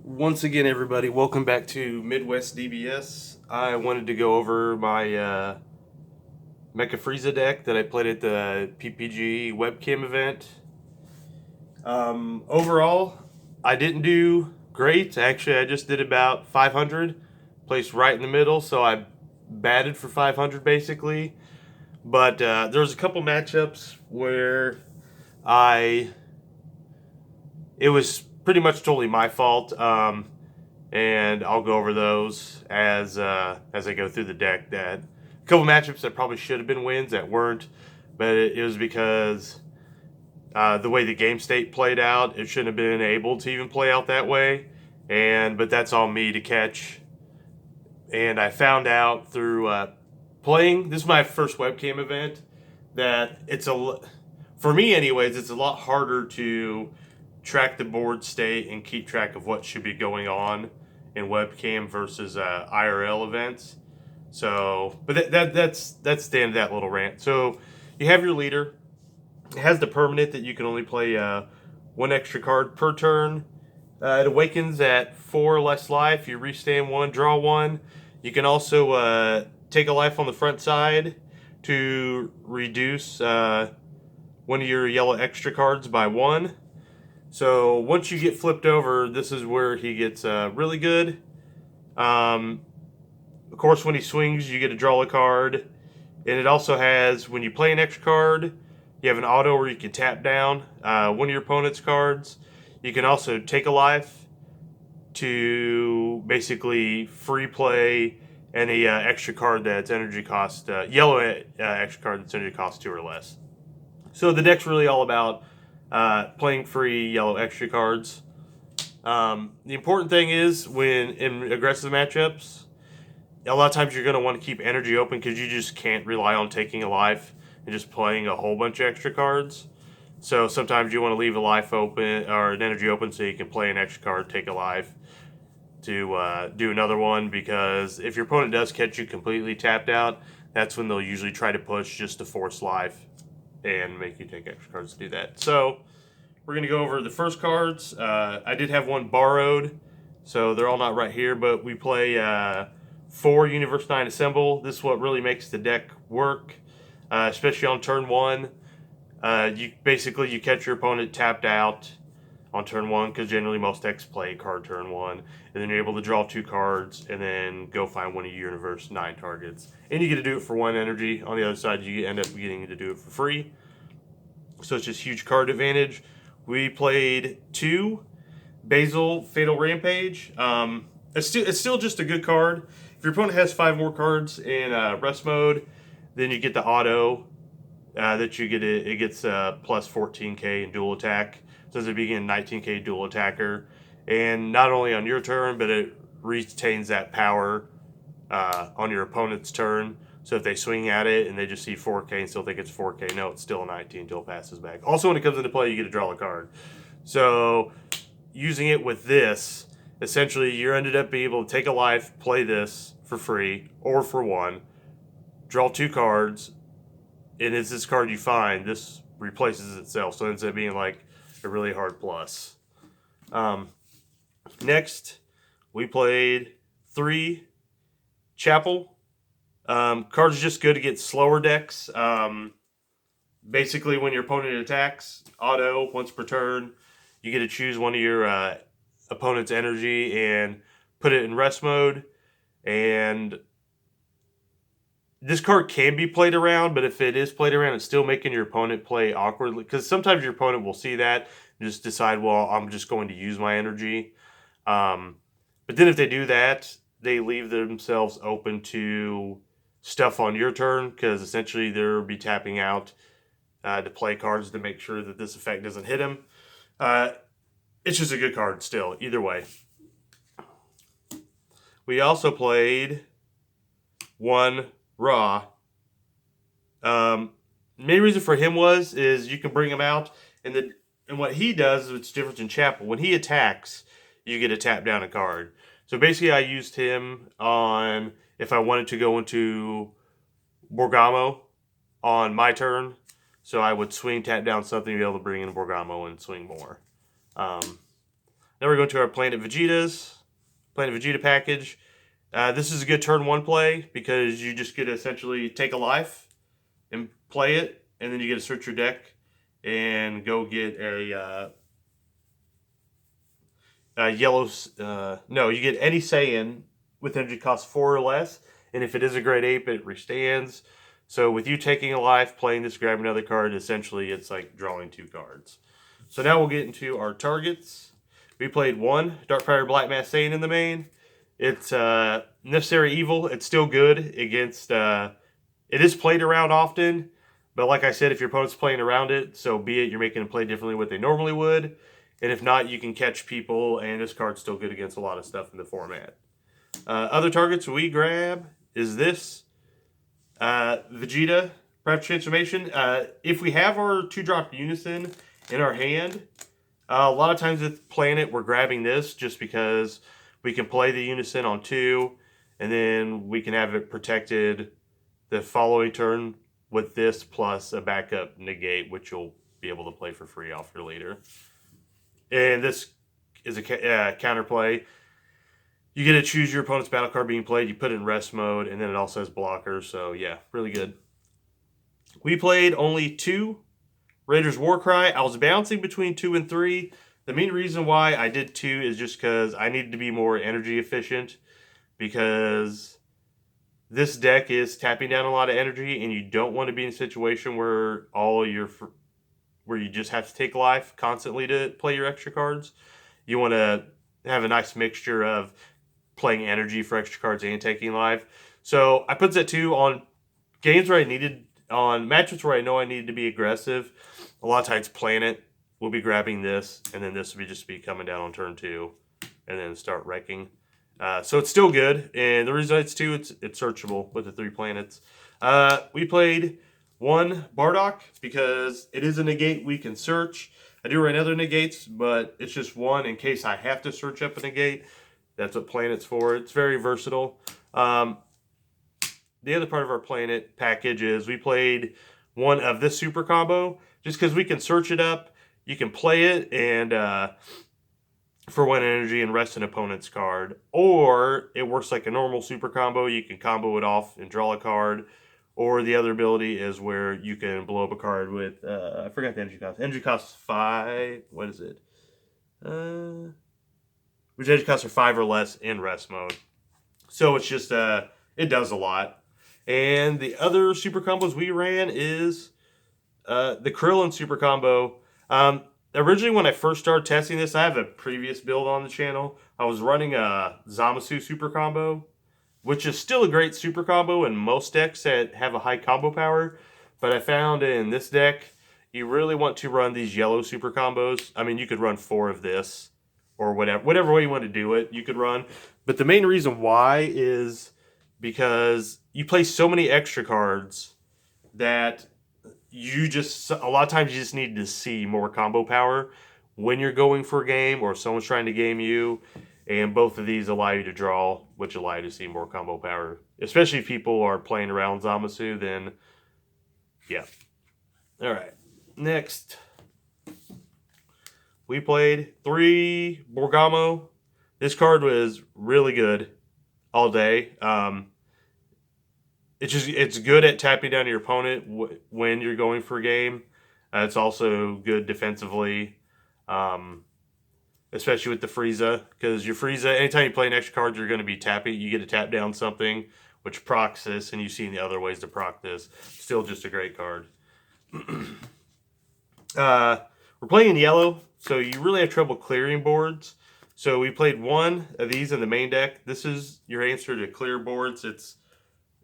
Once again, everybody, welcome back to Midwestdbs. I wanted to go over my mecha frieza deck that I played at the PPG webcam event. Overall, I didn't do great. Actually, I just did about 500, placed right in the middle, so I batted for 500 basically. But there was a couple matchups where it was pretty much totally my fault, and I'll go over those as I go through the deck. That a couple matchups that probably should have been wins that weren't, but it was because the way the game state played out, it shouldn't have been able to even play out that way. But that's on me to catch. And I found out through playing. This is my first webcam event. That for me anyways, it's a lot harder to track the board state and keep track of what should be going on in webcam versus IRL events. So, but that's the end of that little rant. So you have your leader. It has the permanent that you can only play one extra card per turn. It awakens at 4 less life. You restand 1, draw 1. You can also take a life on the front side to reduce one of your yellow extra cards by 1. So once you get flipped over, this is where he gets really good. Of course, when he swings, you get to draw a card. And it also has, when you play an extra card, you have an auto where you can tap down one of your opponent's cards. You can also take a life to basically free play any extra card that's energy cost, yellow extra card that's energy cost 2 or less. So the deck's really all about playing free yellow extra cards. The important thing is when in aggressive matchups, a lot of times you're going to want to keep energy open because you just can't rely on taking a life and just playing a whole bunch of extra cards. So sometimes you want to leave a life open or an energy open so you can play an extra card, take a life to do another one, because if your opponent does catch you completely tapped out, that's when they'll usually try to push just to force life and make you take extra cards to do that. So we're going to go over the first cards. I did have one borrowed, so they're all not right here, but we play 4 Universe 9 Assemble. This is what really makes the deck work, especially on turn 1. You catch your opponent tapped out on turn 1, because generally most decks play card turn 1, and then you're able to draw 2 cards and then go find one of your Universe 9 targets. And you get to do it for 1 energy. On the other side, you end up getting to do it for free. So it's just huge card advantage. We played 2 Basil Fatal Rampage. It's still just a good card. If your opponent has 5 more cards in rest mode, then you get the auto that you get. It gets plus 14k in dual attack. So it's a begin 19k dual attacker, and not only on your turn, but it retains that power on your opponent's turn. So if they swing at it and they just see 4k and still think it's 4k, no, it's still a 19 until it passes back. Also, when it comes into play, you get to draw a card. So using it with this, essentially you ended up being able to take a life, play this for free or for 1, draw 2 cards, and it's this card you find, this replaces itself. So it ends up being like a really hard plus. Next, we played 3 Chapel. Cards are just good to get slower decks. Basically, when your opponent attacks, auto, once per turn, you get to choose one of your opponent's energy and put it in rest mode. And this card can be played around, but if it is played around, it's still making your opponent play awkwardly, because sometimes your opponent will see that and just decide, well, I'm just going to use my energy. But then if they do that, they leave themselves open to stuff on your turn, because essentially they'll be tapping out to play cards to make sure that this effect doesn't hit him. It's just a good card still, either way. We also played 1 Raw. Main reason for him is you can bring him out, and what he does is it's different than Chapel. When he attacks, you get to tap down a card. So basically, I used him on if I wanted to go into Borgamo on my turn. So I would swing, tap down something, to be able to bring in Borgamo and swing more. Now we're going to our Planet Vegeta package. This is a good turn 1 play because you just get to essentially take a life and play it, and then you get to search your deck and go get a yellow. No, you get any Saiyan with energy cost 4 or less, and if it is a grade 8, it restands. So with you taking a life, playing this, grabbing another card, essentially it's like drawing 2 cards. So now we'll get into our targets. We played 1 Darkfire Black Mass Saiyan in the main. It's Necessary Evil. It's still good against... it is played around often, but like I said, if your opponent's playing around it, so be it. You're making them play differently what they normally would. And if not, you can catch people, and this card's still good against a lot of stuff in the format. Other targets we grab is this. Vegeta Prep Transformation. If we have our 2-drop Unison in our hand, a lot of times with Planet, we're grabbing this just because we can play the Unison on 2, and then we can have it protected the following turn with this plus a backup negate, which you'll be able to play for free off your leader. And this is a counterplay. You get to choose your opponent's battle card being played. You put it in rest mode, and then it also has blockers. So, yeah, really good. We played only 2 Raiders Warcry. I was bouncing between 2 and 3. The main reason why I did 2 is just because I needed to be more energy efficient, because this deck is tapping down a lot of energy, and you don't want to be in a situation where where you just have to take life constantly to play your extra cards. You want to have a nice mixture of playing energy for extra cards and taking life. So I put that 2 on games where on matchups where I know I needed to be aggressive. A lot of times Planet will be grabbing this, and then this will just be coming down on turn 2, and then start wrecking. So it's still good, and the reason it's 2, it's searchable with the 3 planets. We played 1 Bardock because it is a negate we can search. I do run other negates, but it's just 1 in case I have to search up a negate. That's what Planet's for. It's very versatile. The other part of our Planet package is we played 1 of this super combo just because we can search it up. You can play it and for 1 energy and rest an opponent's card. Or it works like a normal super combo. You can combo it off and draw a card. Or the other ability is where you can blow up a card with, I forgot the energy cost. Energy costs 5. What is it? Which energy costs are 5 or less in rest mode. So it's just, it does a lot. And the other super combos we ran is the Krillin super combo. Originally, when I first started testing this, I have a previous build on the channel. I was running a Zamasu super combo, which is still a great super combo in most decks that have a high combo power. But I found in this deck, you really want to run these yellow super combos. I mean, you could run 4 of this, or whatever way you want to do it, you could run. But the main reason why is because you play so many extra cards that a lot of times you just need to see more combo power when you're going for a game or someone's trying to game you. And both of these allow you to draw, which allow you to see more combo power. Especially if people are playing around Zamasu, then yeah. All right, next. We played 3 Borgamo. This card was really good all day. It's good at tapping down your opponent when you're going for a game. It's also good defensively, especially with the Frieza, because your Frieza, anytime you play an extra card, you're going to be tapping. You get to tap down something, which procs this, and you've seen the other ways to proc this. Still just a great card. We're playing in yellow, so you really have trouble clearing boards. So we played 1 of these in the main deck. This is your answer to clear boards. It's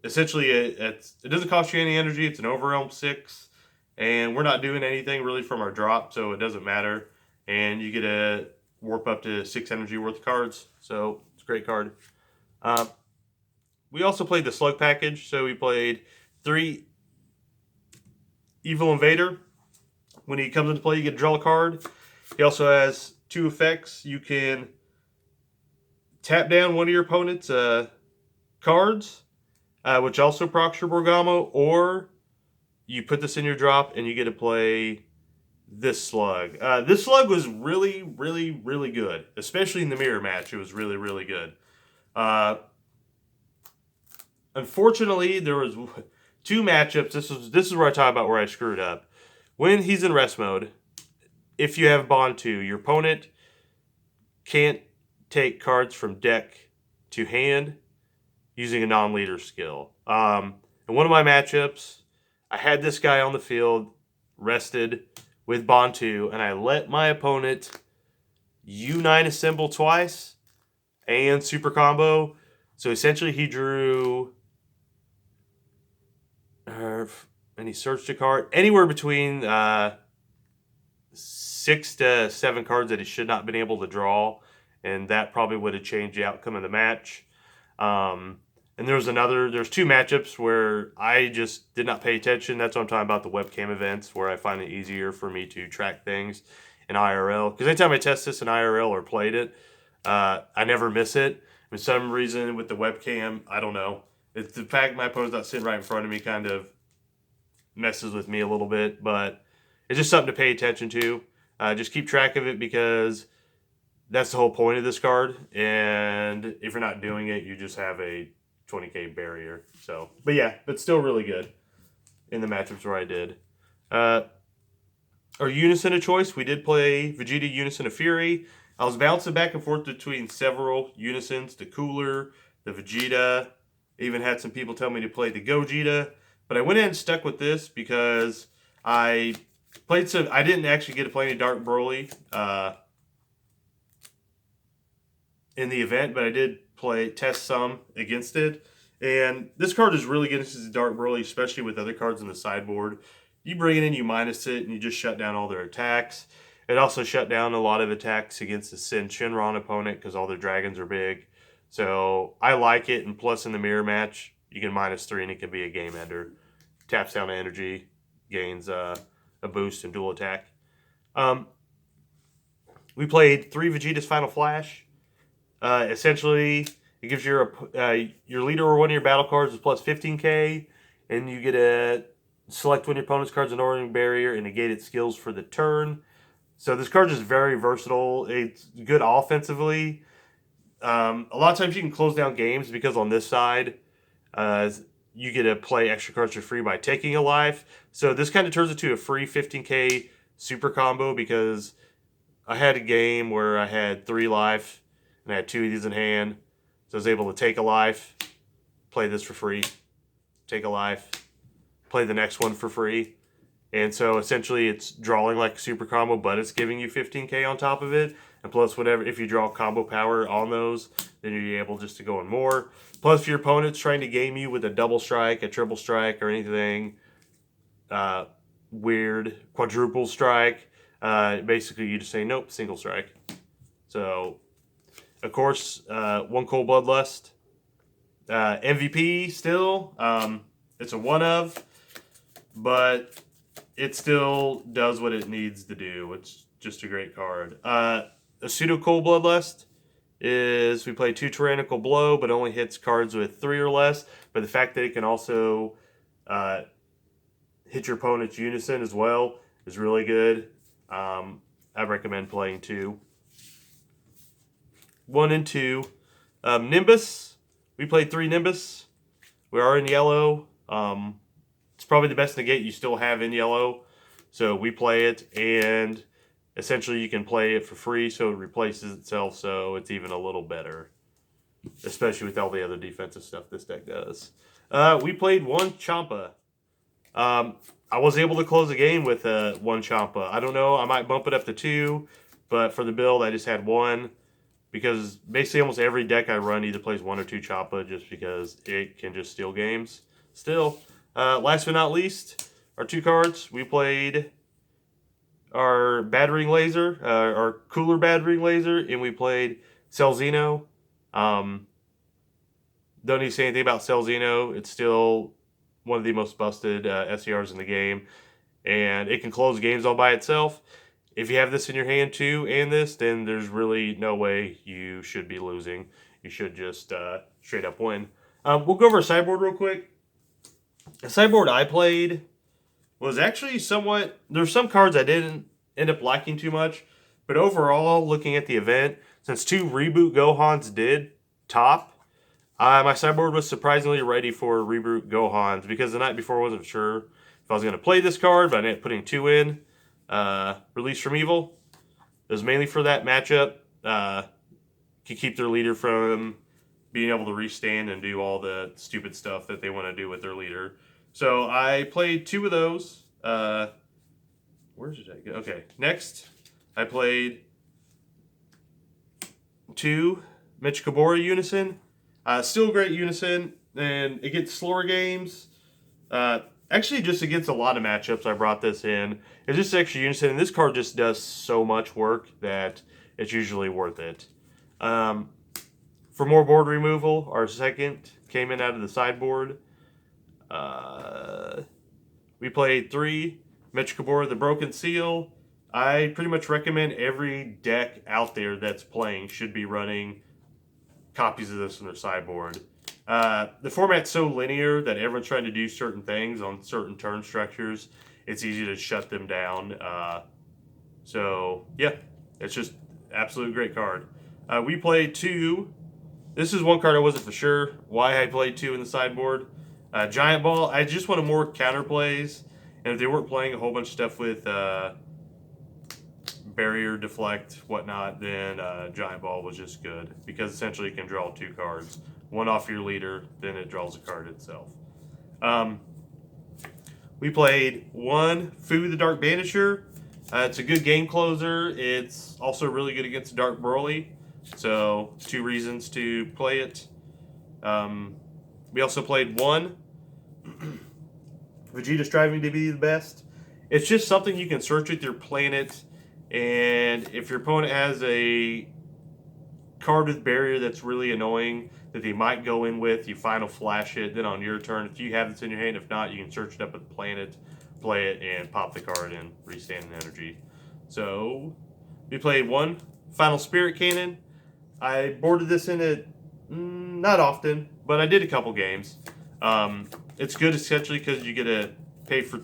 essentially, it doesn't cost you any energy. It's an Overwhelm 6, and we're not doing anything really from our drop, so it doesn't matter. And you get to warp up to 6 energy worth of cards, so it's a great card. We also played the Slug package, so we played 3 Evil Invader. When he comes into play, you get to draw a card. He also has 2 effects. You can tap down one of your opponent's cards, which also procs your Borgamo, or you put this in your drop and you get to play this slug. This slug was really, really, really good, especially in the mirror match. It was really, really good. Unfortunately, there was two matchups. This is where I talk about where I screwed up. When he's in rest mode, if you have Bond 2, your opponent can't take cards from deck to hand using a non-leader skill. In one of my matchups, I had this guy on the field, rested with Bond 2, and I let my opponent U9 assemble twice and super combo. So essentially he drew, and he searched a card, anywhere between 6 to 7 cards that he should not have been able to draw, and that probably would have changed the outcome of the match. And there's two matchups where I just did not pay attention. That's what I'm talking about, the webcam events, where I find it easier for me to track things in IRL. Because anytime I test this in IRL or played it, I never miss it. For some reason with the webcam, I don't know. It's the fact my opponent's not sitting right in front of me kind of messes with me a little bit. But it's just something to pay attention to. Just keep track of it, because that's the whole point of this card. And if you're not doing it, you just have a 20k barrier. So, but yeah, but still really good in the matchups where I did. Our Unison of choice, we did play Vegeta Unison of Fury. I was bouncing back and forth between several Unisons, the Cooler, the Vegeta. Even had some people tell me to play the Gogeta, but I went ahead and stuck with this because I didn't actually get to play any Dark Broly in the event, but I did test some against it. And this card is really good against the Dark Broly, especially with other cards in the sideboard. You bring it in, you minus it, and you just shut down all their attacks. It also shut down a lot of attacks against the Sin Shinron opponent because all their dragons are big. So I like it, and plus in the mirror match, you can -3 and it can be a game ender. Taps down energy, gains a boost and dual attack. We played 3 Vegeta's Final Flash. Essentially, it gives your leader or one of your battle cards is plus 15k, and you get to select one of your opponent's cards in ordering barrier and negate its skills for the turn. So this card is very versatile. It's good offensively. A lot of times you can close down games because on this side, you get to play extra cards for free by taking a life. So this kind of turns into a free 15k super combo, because I had a game where I had 3 life and I had 2 of these in hand. So I was able to take a life, play this for free, take a life, play the next one for free. And so essentially it's drawing like a super combo, but it's giving you 15k on top of it. And plus whatever, if you draw combo power on those, then you're able just to go in more. Plus if your opponent's trying to game you with a double strike, a triple strike, or anything weird, quadruple strike, basically you just say, nope, single strike. So, of course, 1 Cold Bloodlust. MVP still. It's a one of, but it still does what it needs to do. It's just a great card. A pseudo Cold Bloodlust is, we play 2 Tyrannical Blow, but only hits cards with 3 or less. But the fact that it can also hit your opponent's Unison as well is really good. I recommend playing 2. 1 and 2. Nimbus. We played 3 Nimbus. We are in yellow. It's probably the best negate you still have in yellow. So we play it, and essentially you can play it for free, so it replaces itself, so it's even a little better. Especially with all the other defensive stuff this deck does. We played 1 Champa. I was able to close the game with 1 Champa. I don't know, I might bump it up to 2, but for the build I just had 1. Because basically almost every deck I run either plays 1 or 2 Champa, just because it can just steal games. Still, last but not least, our 2 cards. We played our Battering Laser, our Cooler Battering Laser, and we played Celzino. Don't need to say anything about Celzino. It's still one of the most busted SERs in the game, and it can close games all by itself. If you have this in your hand too, and this, then there's really no way you should be losing. You should just straight up win. We'll go over a sideboard real quick. The sideboard I played was actually somewhat... There's some cards I didn't end up liking too much. But overall, looking at the event, since 2 Reboot Gohans did top, my sideboard was surprisingly ready for Reboot Gohans because the night before I wasn't sure if I was going to play this card, but I ended up putting 2 in. Release from Evil. It was mainly for that matchup. To keep their leader from being able to restand and do all the stupid stuff that they want to do with their leader. So I played 2 of those. Where did I go? Okay, next I played 2 Mitch Kabora Unison. Still a great Unison, and it gets slower games. Actually, just against a lot of matchups, I brought this in. It's just extra Unison, and this card just does so much work that it's usually worth it. For more board removal, our second came in out of the sideboard. We played 3 Mitch Kabora, the Broken Seal. I pretty much recommend every deck out there that's playing should be running copies of this in their sideboard. The format's so linear that everyone's trying to do certain things on certain turn structures. It's easy to shut them down. So, yeah, it's just absolute great card. We played 2. This is one card I wasn't for sure why I played 2 in the sideboard. Giant Ball, I just wanted more counterplays. And if they weren't playing a whole bunch of stuff with barrier, deflect, whatnot, then Giant Ball was just good. Because essentially you can draw 2 cards. One off your leader, then it draws a card itself. We played 1 Fu the Dark Banisher. It's a good game closer. It's also really good against Dark Broly. So, 2 reasons to play it. We also played 1 Vegeta Striving to be the best. It's just something you can search with your planet, and if your opponent has a card with barrier that's really annoying that they might go in with, you final flash it, then on your turn, if you have this in your hand, if not, you can search it up with planet, play it, and pop the card and restand an energy. So, we played 1 Final Spirit Cannon. I boarded this in at not often, but I did a couple games. It's good essentially because you get to pay for,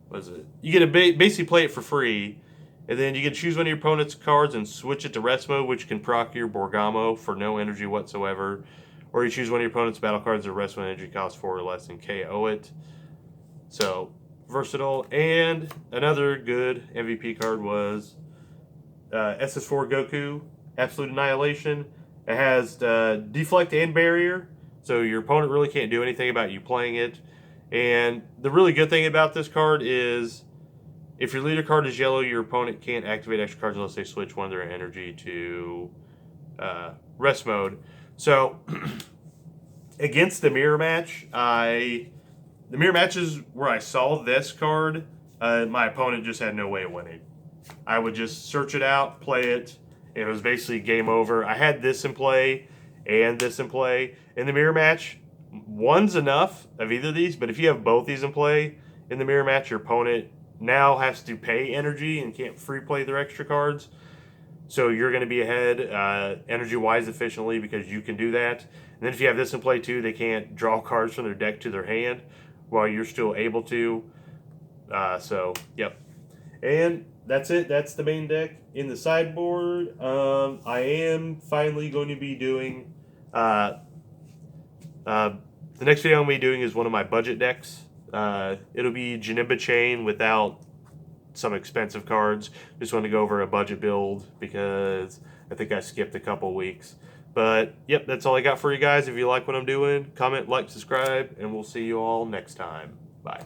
what is it? You get to basically play it for free, and then you can choose one of your opponent's cards and switch it to rest mode, which can proc your Borgamo for no energy whatsoever. Or you choose one of your opponent's battle cards that rest when energy costs 4 or less and KO it. So, versatile. And another good MVP card was SS4 Goku, Absolute Annihilation. It has deflect and barrier, so your opponent really can't do anything about you playing it. And the really good thing about this card is if your leader card is yellow, your opponent can't activate extra cards unless they switch one of their energy to rest mode. So against the mirror match, the mirror matches where I saw this card, my opponent just had no way of winning. I would just search it out, play it. It was basically game over. I had this in play and this in play. In the mirror match, one's enough of either of these, but if you have both these in play in the mirror match, your opponent now has to pay energy and can't free play their extra cards. So you're going to be ahead energy-wise efficiently because you can do that. And then if you have this in play too, they can't draw cards from their deck to their hand while you're still able to. So, yep. And that's it. That's the main deck. In the sideboard, I am finally going to be doing... the next video I'm going to be doing is one of my budget decks. It'll be Janemba Chain without some expensive cards. Just want to go over a budget build because I think I skipped a couple weeks. But, yep, that's all I got for you guys. If you like what I'm doing, comment, like, subscribe, and we'll see you all next time. Bye.